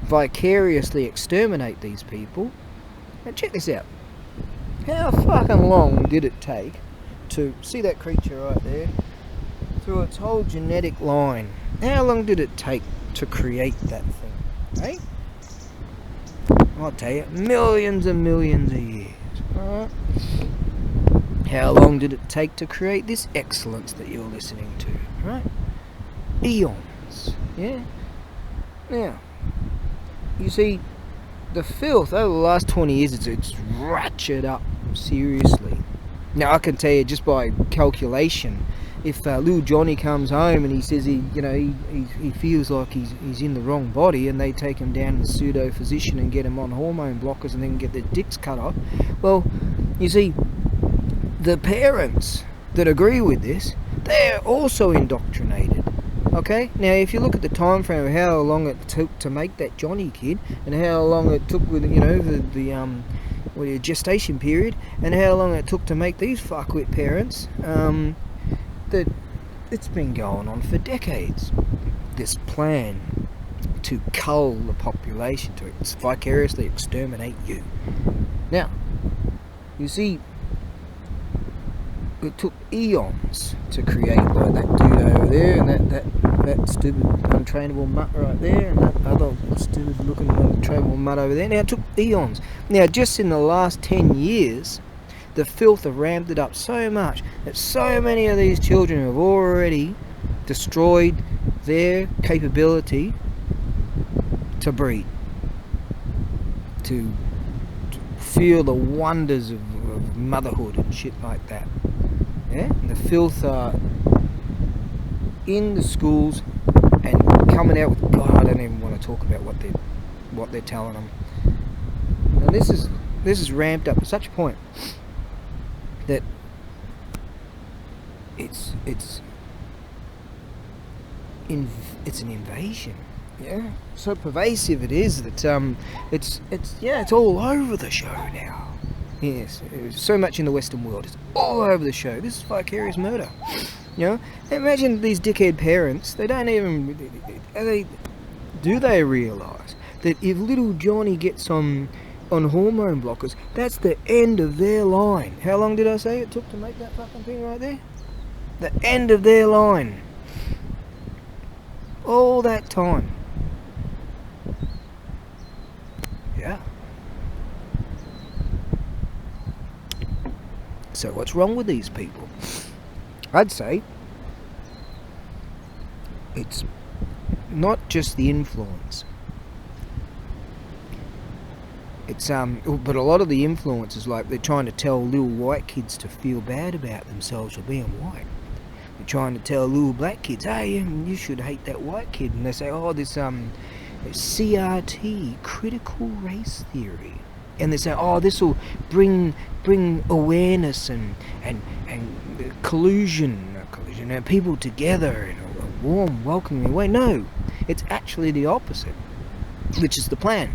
vicariously exterminate these people. Now check this out. How fucking long did it take to see that creature right there through its whole genetic line? How long did it take to create that thing? Hey, I'll tell you, millions and millions of years. Alright. How long did it take to create this excellence that you're listening to? Right? Eons. Yeah. Now, you see, the filth over the last 20 years, it's ratcheted up seriously. Now I can tell you just by calculation, if little Johnny comes home and he says he feels like he's in the wrong body, and they take him down to the pseudo physician and get him on hormone blockers and then get their dicks cut off, well, you see, the parents that agree with this, they're also indoctrinated. Okay, now if you look at the time frame of how long it took to make that Johnny kid, and how long it took with, you know, or your gestation period, and how long it took to make these fuckwit parents, that it's been going on for decades. This plan to cull the population, to vicariously exterminate you. Now, you see, it took eons to create like that dude over there, and that stupid untrainable mutt right there, and that other stupid looking untrainable mutt over there. Now, it took eons. Now, just in the last 10 years, the filth have ramped it up so much that so many of these children have already destroyed their capability to breed, to feel the wonders of motherhood and shit like that. Yeah, and the filth are in the schools and coming out with, God, I don't even want to talk about what they're telling them. And this is ramped up to such a point that it's an invasion. Yeah, so pervasive it is that it's all over the show now. Yes, so much in the Western world. It's all over the show. This is vicarious murder. You know, imagine these dickhead parents. They don't even do they realise that if little Johnny gets on hormone blockers, that's the end of their line. How long did I say it took to make that fucking thing right there? The end of their line. All that time. Yeah. So what's wrong with these people? I'd say it's not just the influence. It's but a lot of the influence is like they're trying to tell little white kids to feel bad about themselves for being white. They're trying to tell little black kids, hey, you should hate that white kid, and they say, oh, this CRT, critical race theory, and they say, oh, this will bring awareness and collusion, and people together in a warm, welcoming way. No, it's actually the opposite, which is the plan.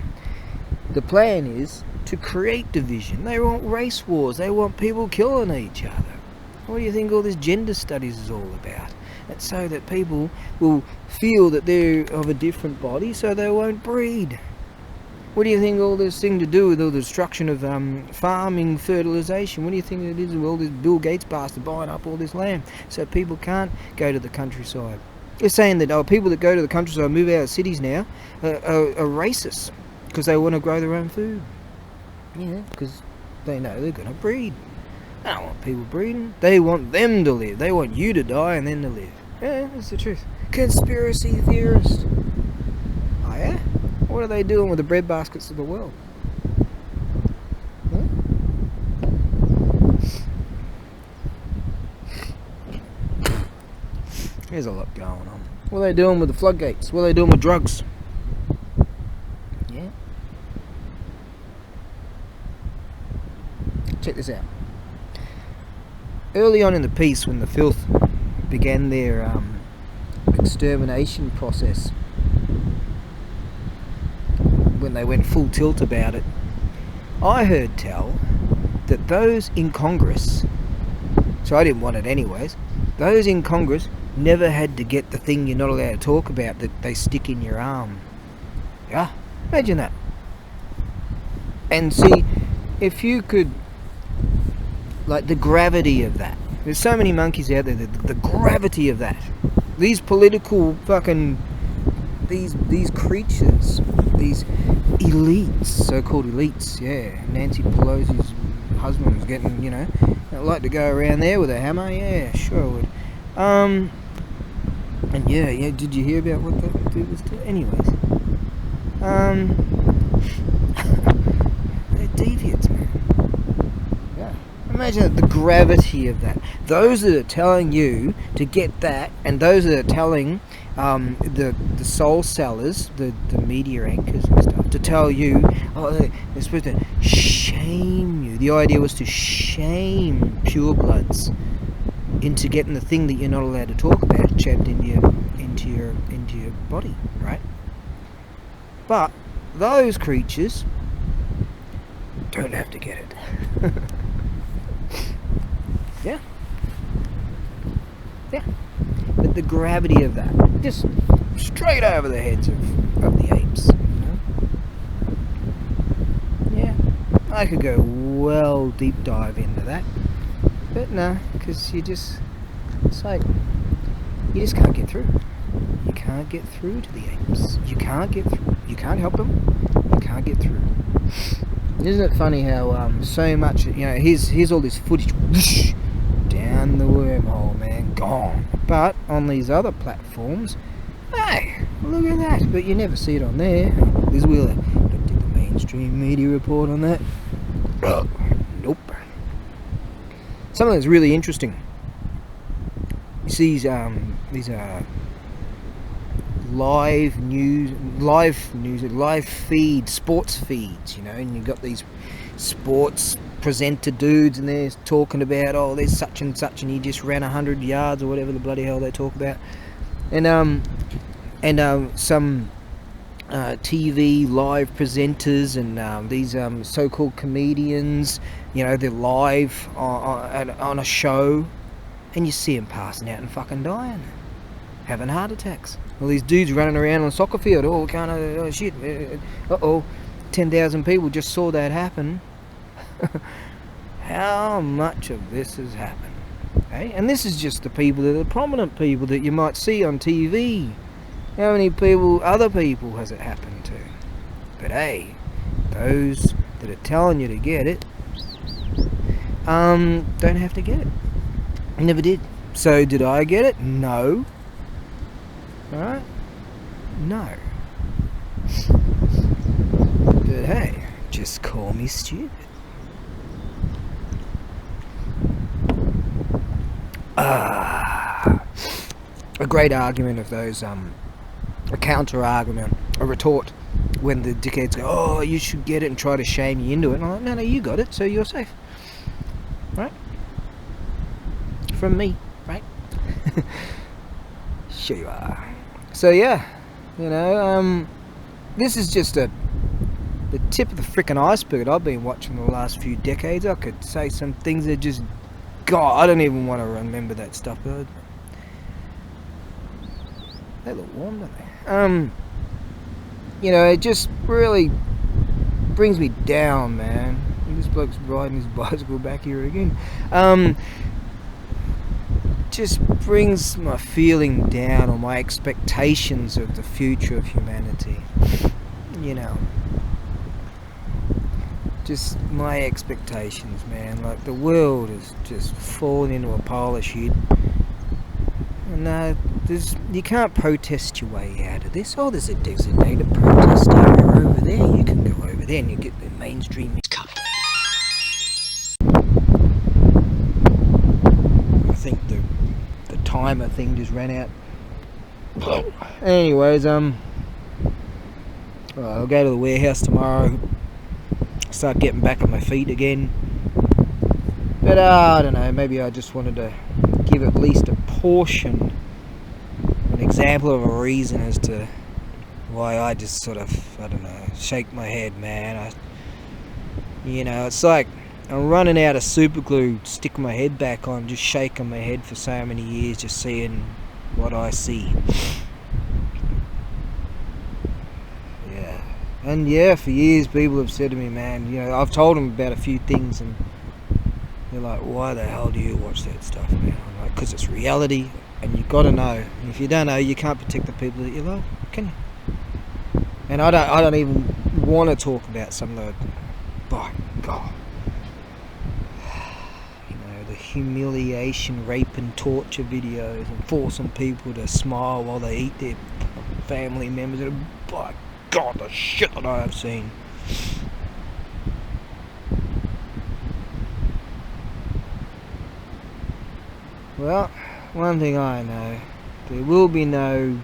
The plan is to create division. They want race wars. They want people killing each other. What do you think all this gender studies is all about? It's so that people will feel that they're of a different body, so they won't breed. What do you think all this thing to do with all the destruction of farming, fertilisation? What do you think it is with all this Bill Gates bastard buying up all this land so people can't go to the countryside? They're saying that people that go to the countryside, move out of cities now, are racist because they want to grow their own food. Yeah, because they know they're going to breed. They don't want people breeding. They want them to live. They want you to die and then to live. Yeah, that's the truth. Conspiracy theorists. Oh yeah? What are they doing with the bread baskets of the world? Huh? There's a lot going on. What are they doing with the floodgates? What are they doing with drugs? Yeah. Check this out. Early on in the piece, when the filth began their extermination process, when they went full tilt about it, I heard tell that those in Congress, so I didn't want it anyways, those in Congress never had to get the thing you're not allowed to talk about that they stick in your arm. Yeah, imagine that. And see, if you could, like the gravity of that, there's so many monkeys out there, the gravity of that, these political fucking, these creatures, these elites, so-called elites, yeah, Nancy Pelosi's husband was getting, I'd like to go around there with a hammer, yeah, sure I would. And yeah, did you hear about what that dude was doing? Anyways, they're deviants, man. Yeah, imagine the gravity of that. Those that are telling you to get that, and those that are telling the soul sellers, the media anchors and stuff, to tell you, they're supposed to shame you. The idea was to shame purebloods into getting the thing that you're not allowed to talk about jammed into your body, right? But those creatures don't have to get it. Yeah. Yeah. But the gravity of that, just straight over the heads of the apes. Yeah. I could go well deep dive into that. But no, because it's like, you just can't get through. You can't get through to the apes. You can't get through. You can't help them. You can't get through. Isn't it funny how so much, here's all this footage, whoosh, down the wormhole, man, gone. But on these other platforms, hey, look at that. But you never see it on there. Liz Wheeler, did the mainstream media report on that? Nope. Something that's really interesting. You see these live feed, sports feeds, and you've got these sports presenter dudes and they're talking about, oh, there's such and such and he just ran 100 yards or whatever the bloody hell they talk about, and some TV live presenters and these so-called comedians, they're live on a show, and you see them passing out and fucking dying, having heart attacks. All these dudes running around on a soccer field, oh shit, 10,000 people just saw that happen. How much of this has happened? Okay? And this is just the people that are the prominent people that you might see on TV. How many other people has it happened to? But hey, those that are telling you to get it, don't have to get it. Never did. So did I get it? No. Alright? No. But hey, just call me stupid. A great argument of those, a counter argument, a retort, when the dickheads go, oh, you should get it, and try to shame you into it. And I'm like, no, you got it, so you're safe. Right? From me, right? Sure you are. So yeah, this is just the tip of the frickin' iceberg that I've been watching the last few decades. I could say some things that just, God, I don't even want to remember that stuff. But they look warm, don't they? It just really brings me down, man. This bloke's riding his bicycle back here again. Just brings my feeling down, or my expectations of the future of humanity. Just my expectations, man. Like, the world is just falling into a pile of shit. And you can't protest your way out of this. Oh, there's a designated protest area over there. You can go over there and you get the mainstream. I think the timer thing just ran out. Anyways, I'll go to the warehouse tomorrow, start getting back on my feet again. But I don't know, maybe I just wanted to give at least a portion, an example of a reason as to why I just sort of, I don't know, shake my head, man. It's like I'm running out of super glue, sticking my head back on, just shaking my head for so many years, just seeing what I see. Yeah. And yeah, for years people have said to me, man, I've told them about a few things and they're like, why the hell do you watch that stuff, man? I'm like, because it's reality and you've got to know. And if you don't know, you can't protect the people that you love, can you? And I don't even want to talk about some of the, by God, the humiliation, rape and torture videos and forcing people to smile while they eat their family members. And by God, the shit that I have seen. Well, one thing I know, there will be no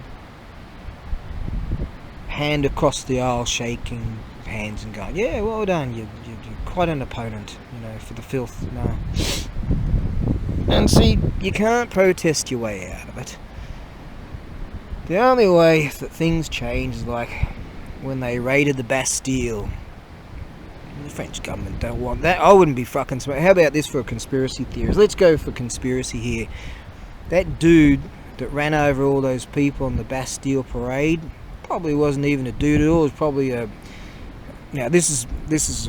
hand across the aisle shaking hands and going, yeah, well done, you're quite an opponent, for the filth. No. And see, you can't protest your way out of it. The only way that things change is like when they raided the Bastille. The French government don't want that. I wouldn't be fucking smart. How about this for a conspiracy theorist? Let's go for conspiracy here. That dude that ran over all those people on the Bastille parade probably wasn't even a dude at all. It was probably a... Now, this is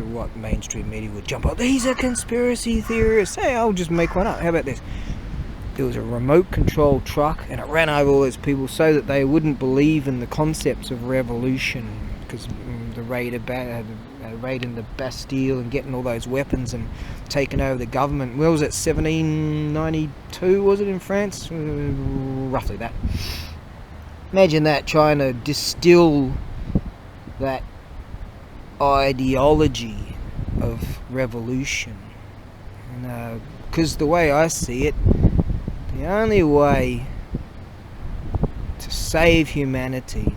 what mainstream media would jump on. He's a conspiracy theorist. Hey, I'll just make one up. How about this? There was a remote control truck and it ran over all those people so that they wouldn't believe in the concepts of revolution, because the raid in the Bastille and getting all those weapons and taking over the government. Where was it? 1792 was it in France? Roughly that. Imagine that, trying to distill that ideology of revolution. And because the way I see it, the only way to save humanity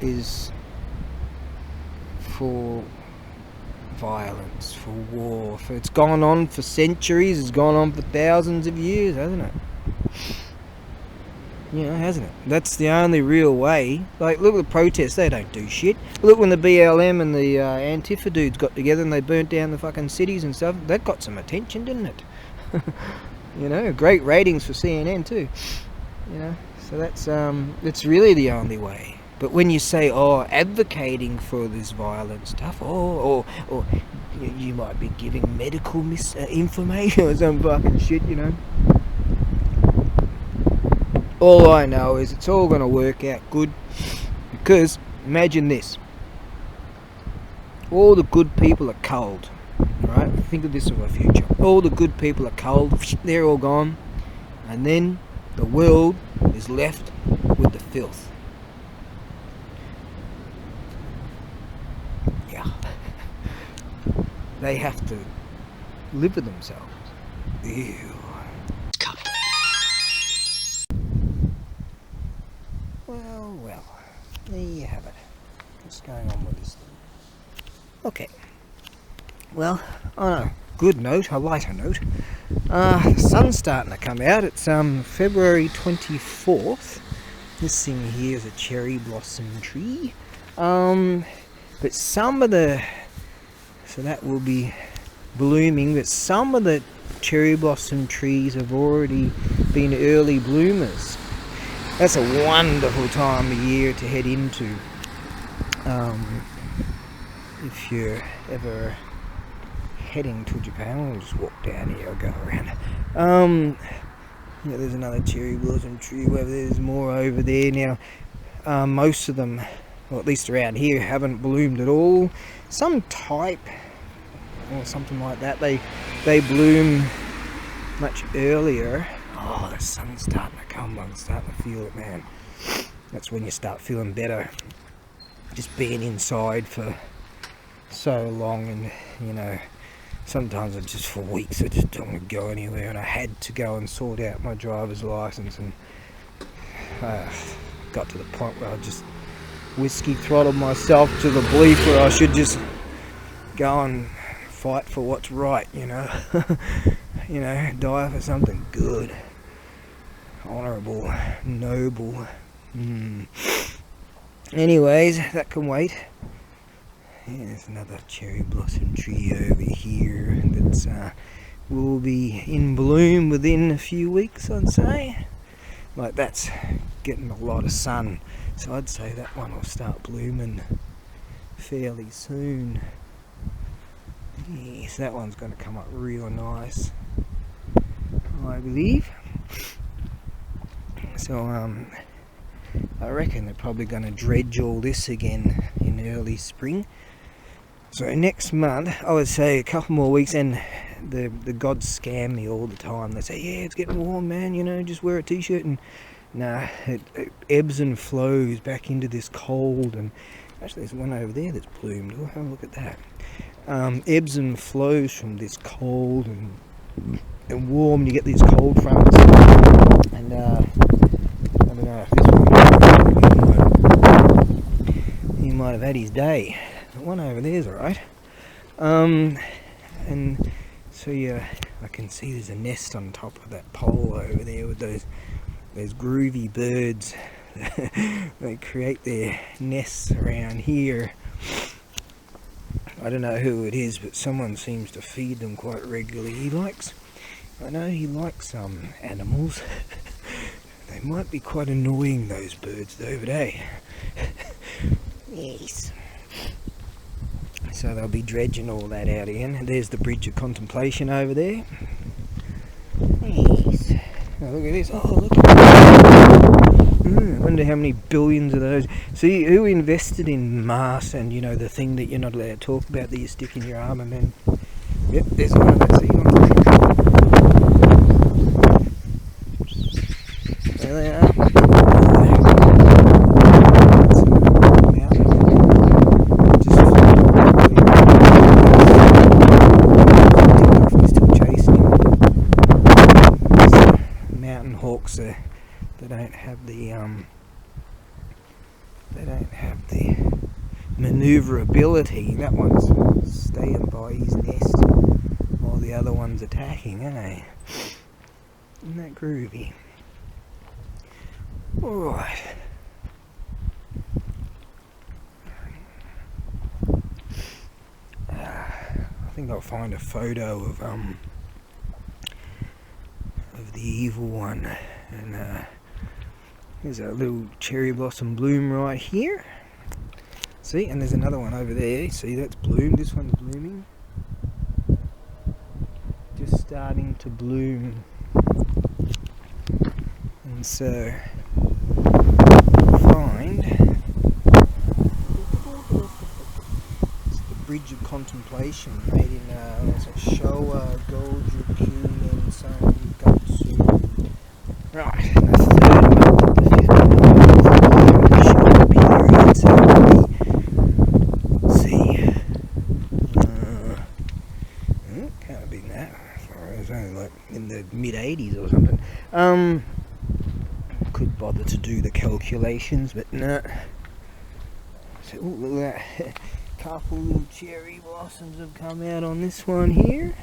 is for violence, for war. It's gone on for centuries, it's gone on for thousands of years, hasn't it? You know, hasn't it? That's the only real way. Like, look at the protests, they don't do shit. Look when the BLM and the Antifa dudes got together and they burnt down the fucking cities and stuff. That got some attention, didn't it? You know, great ratings for CNN too. You know, so that's really the only way. But when you say, oh, advocating for this violent stuff, or you might be giving medical misinformation or some fucking shit, you know. All I know is it's all going to work out good, because imagine this. All the good people are cold, right? Think of this of our future. All the good people are cold, they're all gone, and then the world is left with the filth. Yeah. They have to live with themselves. Ew. Well, there you have it. What's going on with this thing? Okay. Well, on a good note, a lighter note, the sun's starting to come out. It's February 24th. This thing here is a cherry blossom tree. But some of the... So that will be blooming, but some of the cherry blossom trees have already been early bloomers. That's a wonderful time of year to head into. If you're ever heading to Japan, we'll just walk down here or go around. Yeah, there's another cherry blossom tree over there. There's more over there now. Most of them, or at least around here, haven't bloomed at all. Some type or something like that, they bloom much earlier. Oh, the sun's starting to come. I'm starting to feel it, man. That's when you start feeling better. Just being inside for so long, and you know, sometimes it's just for weeks I just don't want to go anywhere, and I had to go and sort out my driver's license, and got to the point where I just whiskey throttled myself to the belief where I should just go and fight for what's right, you know. You know, die for something good, honourable, noble. Anyways, that can wait. Yeah, there's another cherry blossom tree over here that's will be in bloom within a few weeks, I'd say. Like, that's getting a lot of sun, so I'd say that one will start blooming fairly soon. Yes, that one's going to come up real nice, I believe. So I reckon they're probably going to dredge all this again in early spring. So next month, I would say a couple more weeks, and the gods scam me all the time. They say, yeah, it's getting warm, man, you know, just wear a t-shirt. And nah, it ebbs and flows back into this cold. And actually there's one over there that's bloomed. Oh, have a look at that. Ebbs and flows from this cold and warm, and you get these cold fronts. And I don't know if this one, he might have had his day. The one over there's alright. And so yeah, I can see there's a nest on top of that pole over there with those groovy birds. They create their nests around here. I don't know who it is, but someone seems to feed them quite regularly. I know he likes animals. They might be quite annoying, those birds though, but hey. Yes. So they'll be dredging all that out again. There's the Bridge of Contemplation over there. Yes. Oh, look at this. Oh, look at that. I wonder how many billions of those. See, who invested in Mars and, you know, the thing that you're not allowed to talk about that you stick in your arm and then... Yep, there's one of that. See, on the... There they are. They don't have the maneuverability. That one's staying by his nest while the other one's attacking, eh? Isn't that groovy? Alright. I think I'll find a photo of the evil one, and there's a little cherry blossom bloom right here. See, and there's another one over there. See, that's bloomed. This one's blooming. Just starting to bloom. And so, find it's the Bridge of Contemplation, made in Showa Goju Kyunen San Gatsu. Right, the third month of the 15th period, so let's see. Can't have been that. It was only like in the mid-80s or something. Could bother to do the calculations, but no. So, ooh, look at that. Couple little cherry blossoms have come out on this one here.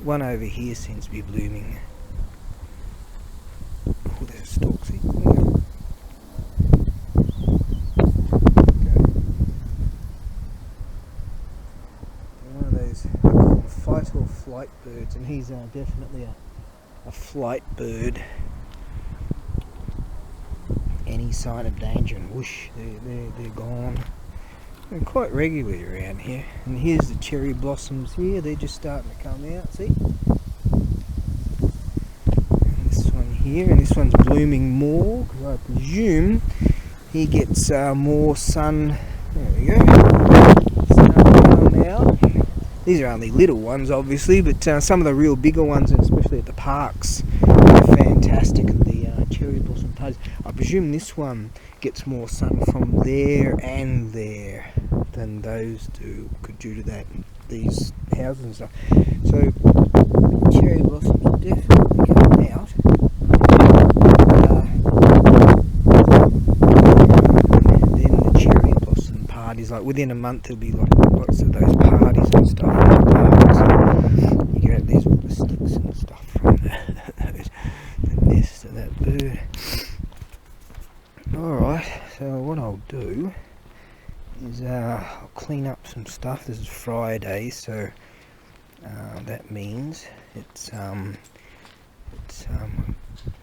One over here seems to be blooming. Oh, there's a stalk, see? One of those, I call them fight or flight birds, and he's definitely a flight bird. Any sign of danger and whoosh, they're gone. They're quite regularly around here. And here's the cherry blossoms here, they're just starting to come out, see? And this one here, and this one's blooming more, because I presume he gets more sun. There we go. Sun come out. These are only little ones, obviously, but some of the real bigger ones, and especially at the parks, are fantastic at the cherry blossom parties. I presume this one gets more sun from there and there than those do, due to that, these houses and stuff. So cherry blossoms are definitely coming out. Then the cherry blossom parties, like within a month there'll be like lots of those parties and stuff in the parks. You get these all the sticks and stuff from the nest of that bird. Alright, so what I'll do is I'll clean up some stuff. This is Friday, so that means it's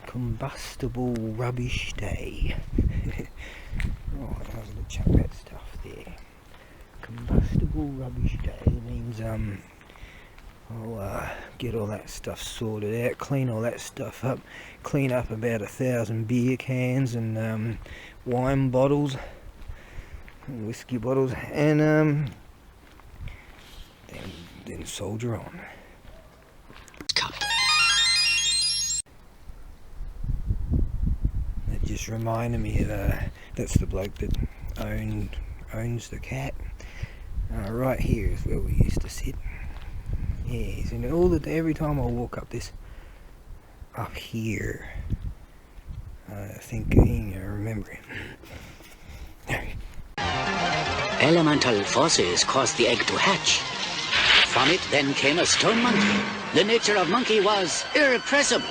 combustible rubbish day. Oh, I was going to chuck that stuff there. Combustible rubbish day means I'll get all that stuff sorted out, clean all that stuff up, clean up about 1,000 beer cans and wine bottles, and whiskey bottles, and then soldier on. That just reminded me of that's the bloke that owns the cat. Right here is where we used to sit. Yes, and every time I walk up here, thinking, I remember him. Elemental forces caused the egg to hatch. From it then came a stone monkey. The nature of monkey was irrepressible.